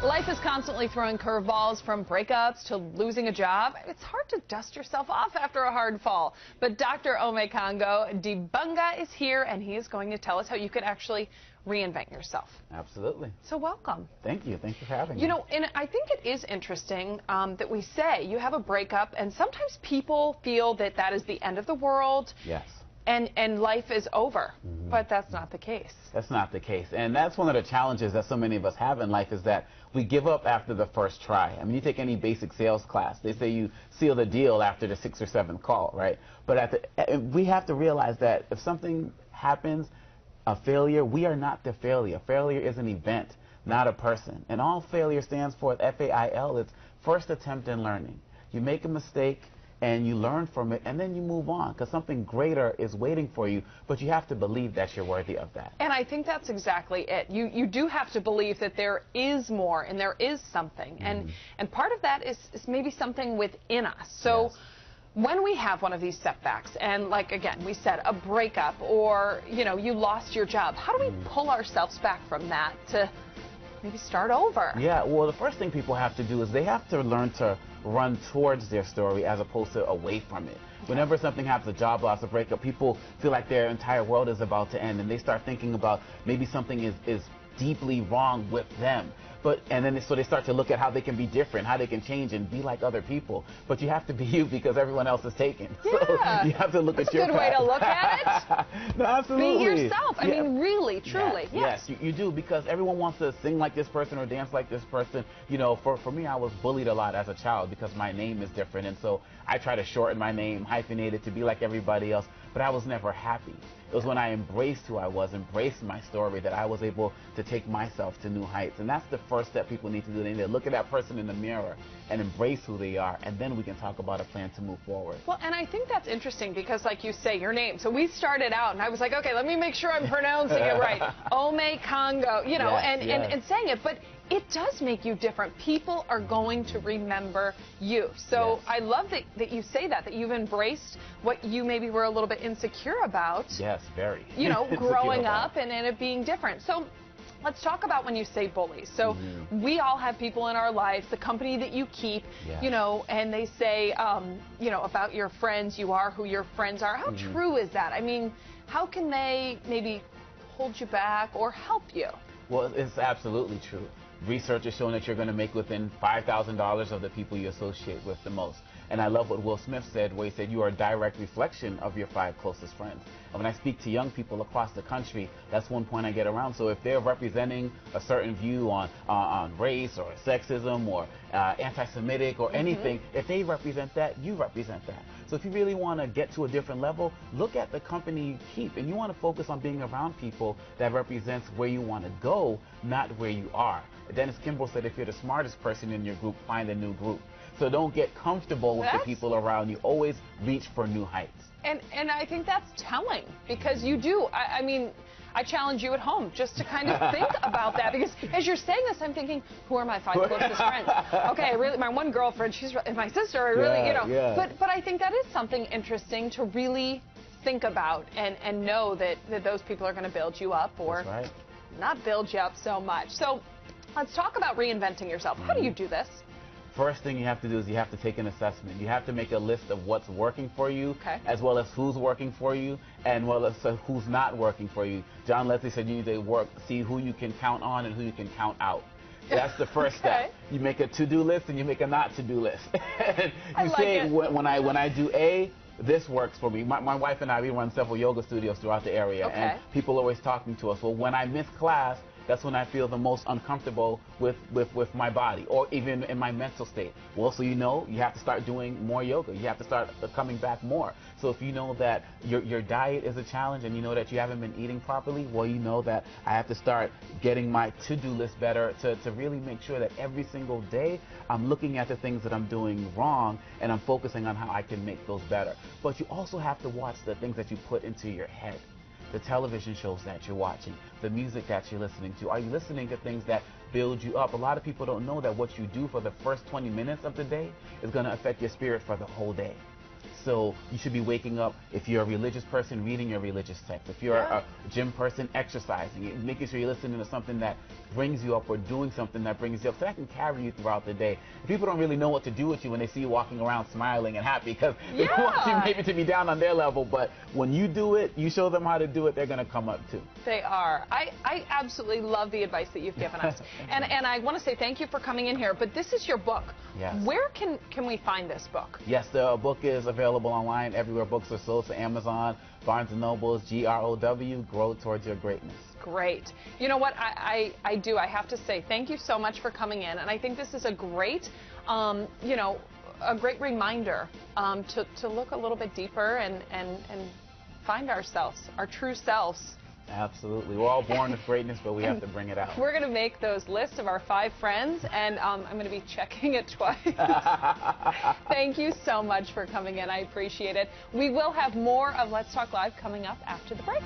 Life is constantly throwing curveballs, from breakups to losing a job. It's hard to dust yourself off after a hard fall. But Dr. Omekongo Dibinga is here, and he is going to tell us how you can actually reinvent yourself. Absolutely. So welcome. Thank you. Thanks for having me. You know, and I think it is interesting that we say you have a breakup, and sometimes people feel that that is the end of the world. Yes. And life is over, but that's not the case. That's not the case. And that's one of the challenges that so many of us have in life, is that we give up after the first try. I mean, you take any basic sales class, they say you seal the deal after the 6th or 7th call, right? But we have to realize that if something happens, a failure, we are not the failure. Failure is an event, not a person. And all failure stands for, F-A-I-L, it's first attempt in learning. You make a mistake, and you learn from it, and then you move on, because something greater is waiting for you, but you have to believe that you're worthy of that. And I think that's exactly it. You do have to believe that there is more and there is something, and part of that is maybe something within us. So yes. When we have one of these setbacks, and like again we said, a breakup, or you lost your job, how do we pull ourselves back from that to maybe start over? Yeah, well, the first thing people have to do is they have to learn to run towards their story as opposed to away from it. Whenever something happens, a job loss, a breakup, people feel like their entire world is about to end, and they start thinking about maybe something is deeply wrong with them. So they start to look at how they can be different, how they can change and be like other people. But you have to be you, because everyone else is taken. Yeah. So you have to look That's at your a good way to look at it. No, absolutely. Be yourself. I mean, really, truly. Yes, you do, because everyone wants to sing like this person or dance like this person. You know, for me, I was bullied a lot as a child because my name is different, and so I try to shorten my name, hyphenate it to be like everybody else, but I was never happy. It was when I embraced who I was, embraced my story, that I was able to take myself to new heights. And that's the first step people need to do. They need to look at that person in the mirror and embrace who they are, and then we can talk about a plan to move forward. Well, and I think that's interesting because, like you say, your name. So we started out, and I was like, okay, let me make sure I'm pronouncing it right. Omekongo, and saying it. But it does make you different. People are going to remember you. So yes. I love that you say that you've embraced what you maybe were a little bit insecure about. Yes, very. Growing up and it being different. So let's talk about when you say bullies. So we all have people in our lives, the company that you keep, and they say, about your friends, you are who your friends are. How true is that? I mean, how can they maybe hold you back or help you? Well, it's absolutely true. Research has shown that you're going to make within $5,000 of the people you associate with the most. And I love what Will Smith said, where he said, you are a direct reflection of your 5 closest friends. And when I speak to young people across the country, that's one point I get around. So if they're representing a certain view on race or sexism or anti-Semitic or anything, if they represent that, you represent that. So if you really want to get to a different level, look at the company you keep. And you want to focus on being around people that represents where you want to go, not where you are. Dennis Kimball said, if you're the smartest person in your group, find a new group. So don't get comfortable with the people around you. Always reach for new heights. And I think that's telling, because you do. I mean, I challenge you at home just to kind of think about that, because as you're saying this, I'm thinking, who are my 5 closest friends? Okay, my one girlfriend, she's my sister. I really, But I think that is something interesting to really think about and know that those people are going to build you up, or not build you up so much. So let's talk about reinventing yourself. How do you do this? First thing you have to do is you have to take an assessment. You have to make a list of what's working for you, as well as who's working for you, and well as who's not working for you. John Leslie said you need to see who you can count on and who you can count out. That's the first step. You make a to-do list and you make a not to-do list. You say, when I do A, this works for me. My wife and I, we run several yoga studios throughout the area, and people are always talking to us. Well, when I miss class, that's when I feel the most uncomfortable with my body, or even in my mental state. Well, so you have to start doing more yoga. You have to start coming back more. So if you know that your diet is a challenge, and you know that you haven't been eating properly, well, you know that I have to start getting my to-do list better to really make sure that every single day I'm looking at the things that I'm doing wrong, and I'm focusing on how I can make those better. But you also have to watch the things that you put into your head. The television shows that you're watching, the music that you're listening to. Are you listening to things that build you up? A lot of people don't know that what you do for the first 20 minutes of the day is going to affect your spirit for the whole day. So you should be waking up, if you're a religious person, reading your religious text. If you're a gym person, exercising, making sure you're listening to something that brings you up or doing something that brings you up, so that can carry you throughout the day. People don't really know what to do with you when they see you walking around smiling and happy, because they don't want you maybe to be down on their level, but when you do it, you show them how to do it, they're going to come up too. They are. I absolutely love the advice that you've given us. And I want to say thank you for coming in here, but this is your book. Yes. Where can we find this book? Yes, the book is available online everywhere books are sold, so Amazon, Barnes & Noble's, GROW, Grow Towards Your Greatness. Great. You know what, I have to say thank you so much for coming in, and I think this is a great, you know, a great reminder to look a little bit deeper and find ourselves, our true selves. Absolutely. We're all born with greatness, but we have to bring it out. We're going to make those lists of our 5 friends, and I'm going to be checking it twice. Thank you so much for coming in. I appreciate it. We will have more of Let's Talk Live coming up after the break.